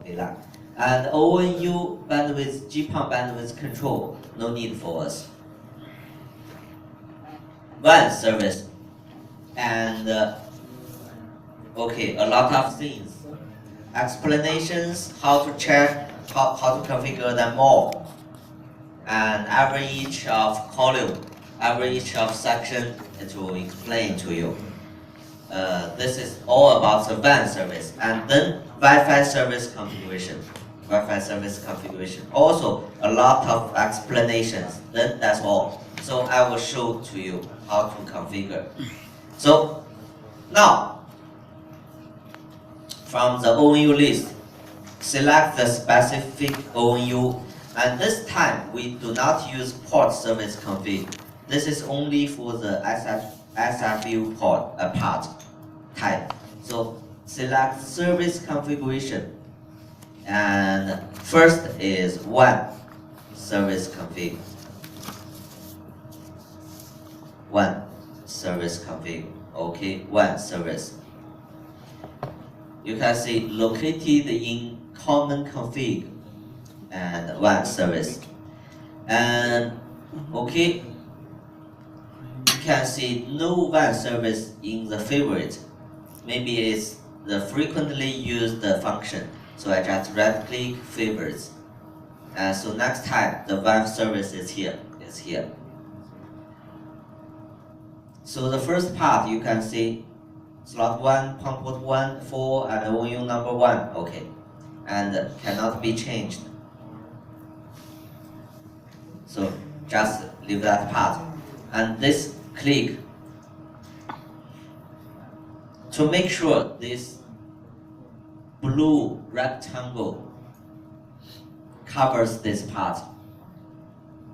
VLAN. And ONU bandwidth, GPON bandwidth control, no need for us. WAN service, and okay, a lot of things. Explanations, how to check, how to configure them all. And every each of column, every each of section, it will explain to you. This is all about the WAN service, and then Wi-Fi service configuration. Wi-Fi service configuration. Also, a lot of explanations. Then that's all. So I will show to you how to configure. So now, from the ONU list, select the specific ONU, and this time we do not use port service config. This is only for the SFU port part type. So select service configuration, and first is WAN service config. WAN service config. Okay, WAN service. You can see located in common config and WAN service. And okay, you can see no WAN service in the favorite. Maybe it's the frequently used function. So I just right click favorites. And so next time the WAN service is here. So the first part you can see slot 1, port 1, 4, and ONU number 1, okay, and cannot be changed. So just leave that part, and this click to make sure this blue rectangle covers this part.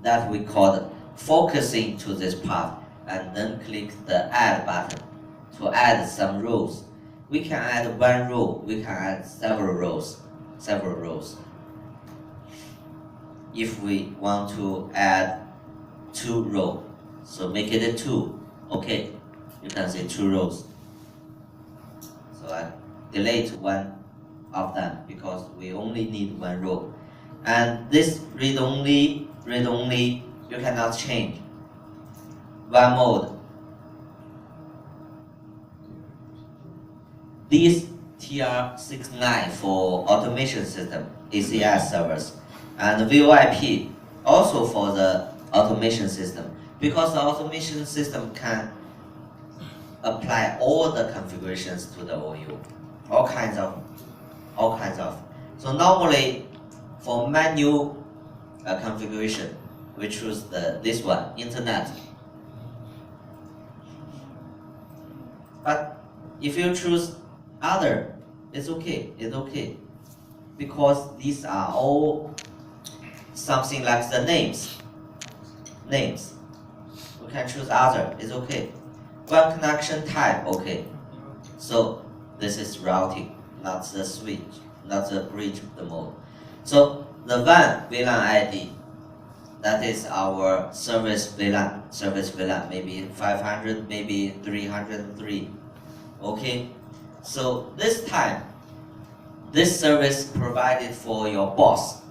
That we call focusing to this part, and then click the add button to add some rows. We can add one row, we can add several rows. If we want to add 2 rows, so make it a 2. Okay, you can see 2 rows. So I delete one of them because we only need 1 row. And this read only, you cannot change. WAN mode. This TR69 for automation system, ACS servers, and VoIP also for the automation system, because the automation system can apply all the configurations to the OU, all kinds of. So normally for manual configuration, we choose this one, internet. But if you choose other, it's okay, because these are all something like the names. We can choose other, it's okay. WAN connection type, okay. So this is routing, not the switch, not the bridge mode. So the WAN VLAN ID, that is our service VLAN, maybe 500, maybe 303. Okay, so this time, this service provided for your boss.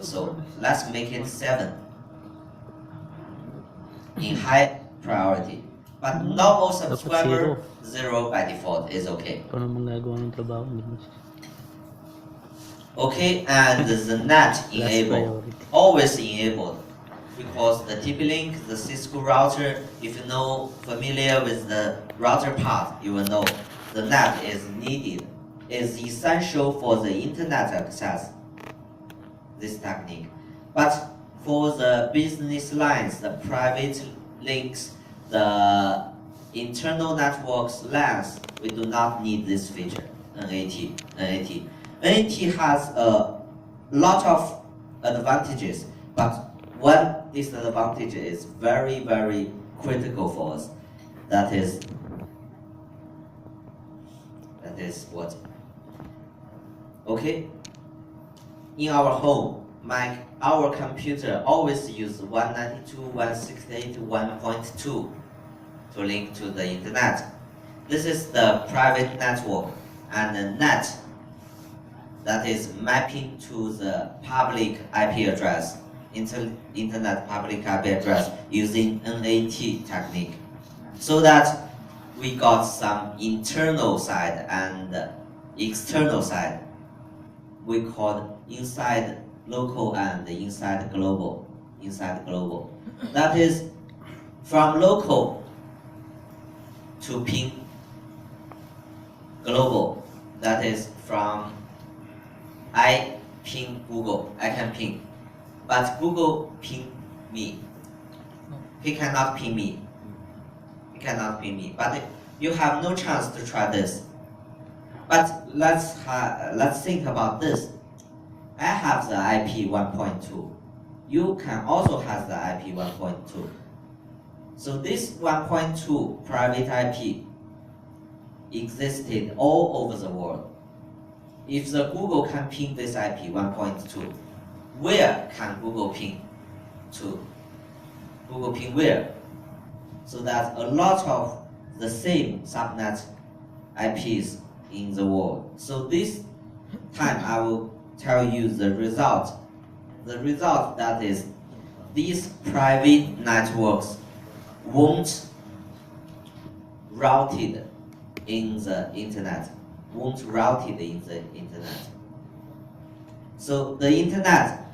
So let's make it 7 in high priority. But normal subscriber 0 by default is okay. Okay, and the net enabled, always enabled, because the TP-Link, the Cisco router, if you know familiar with the router part, you will know the net is needed, is essential for the internet access, this technique. But for the business lines, the private links, the internal networks LANs, we do not need this feature, NAT. NAT has a lot of advantages, but one disadvantage is very, very critical for us. That is what? Okay. In our home, our computer always use 192.168.1.2 to link to the internet. This is the private network, and the net that is mapping to the public IP address, internet public IP address using NAT technique, so that we got some internal side and external side. We called inside local and inside global. Inside global. That is from local to ping global. That is from I ping Google. I can ping, but Google ping me. He cannot ping me. He cannot ping me. But you have no chance to try this. But let's think about this. I have the IP 1.2. You can also have the IP 1.2. So this 1.2 private IP existed all over the world. If the Google can ping this IP 1.2, where can Google ping to? Google ping where? So that a lot of the same subnet IPs in the world. So this time I will tell you the result. The result that is these private networks won't routed in the internet. So the internet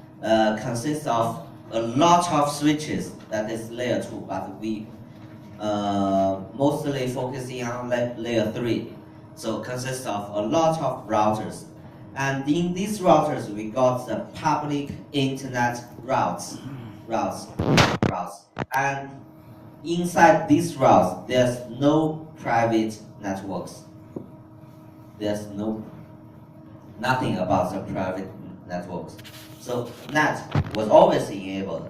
consists of a lot of switches, that is layer 2, but we mostly focusing on layer 3. So consists of a lot of routers. And in these routers, we got the public internet routes. And inside these routes, there's no private networks. There's nothing about the private networks. So NAT was always enabled.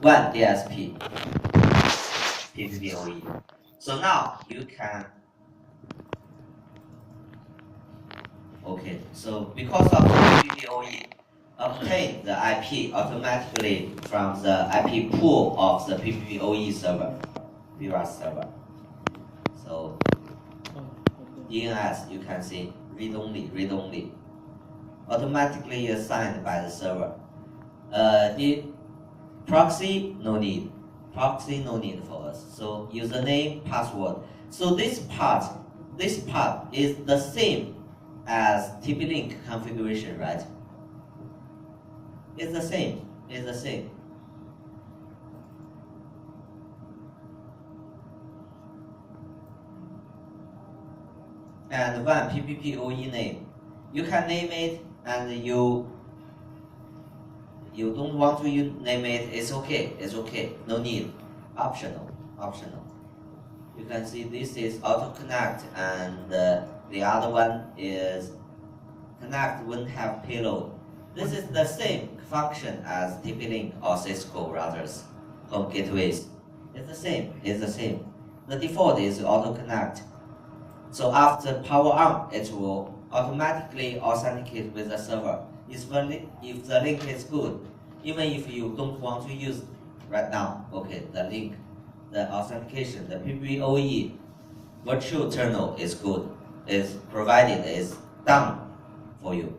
One DSP, PPPoE. So now you can. Okay, so because of the PPPoE, obtain the IP automatically from the IP pool of the PPPoE server, VRAS server. So DNS, you can see read only, automatically assigned by the server. The proxy, no need for us. So username, password. So this part is the same as TP-Link configuration, right? It's the same. And one PPPoE name, you can name it, and you don't want to name it, it's okay, no need, optional. You can see this is auto connect, and the other one is connect when have payload. This is the same function as TP-Link or Cisco routers, home gateways. It's the same. The default is auto connect. So after power on, it will automatically authenticate with the server. If the link is good, even if you don't want to use right now, okay, the link, the authentication, the PPPoE virtual terminal is good, is provided, is done for you.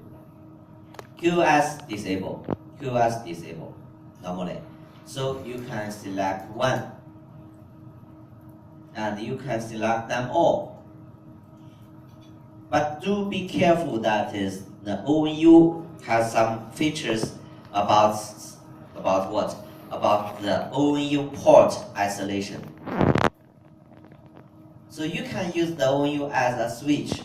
QoS disable normally. So you can select one, and you can select them all. But do be careful, that is the ONU has some features about what? About the ONU port isolation. So you can use the ONU as a switch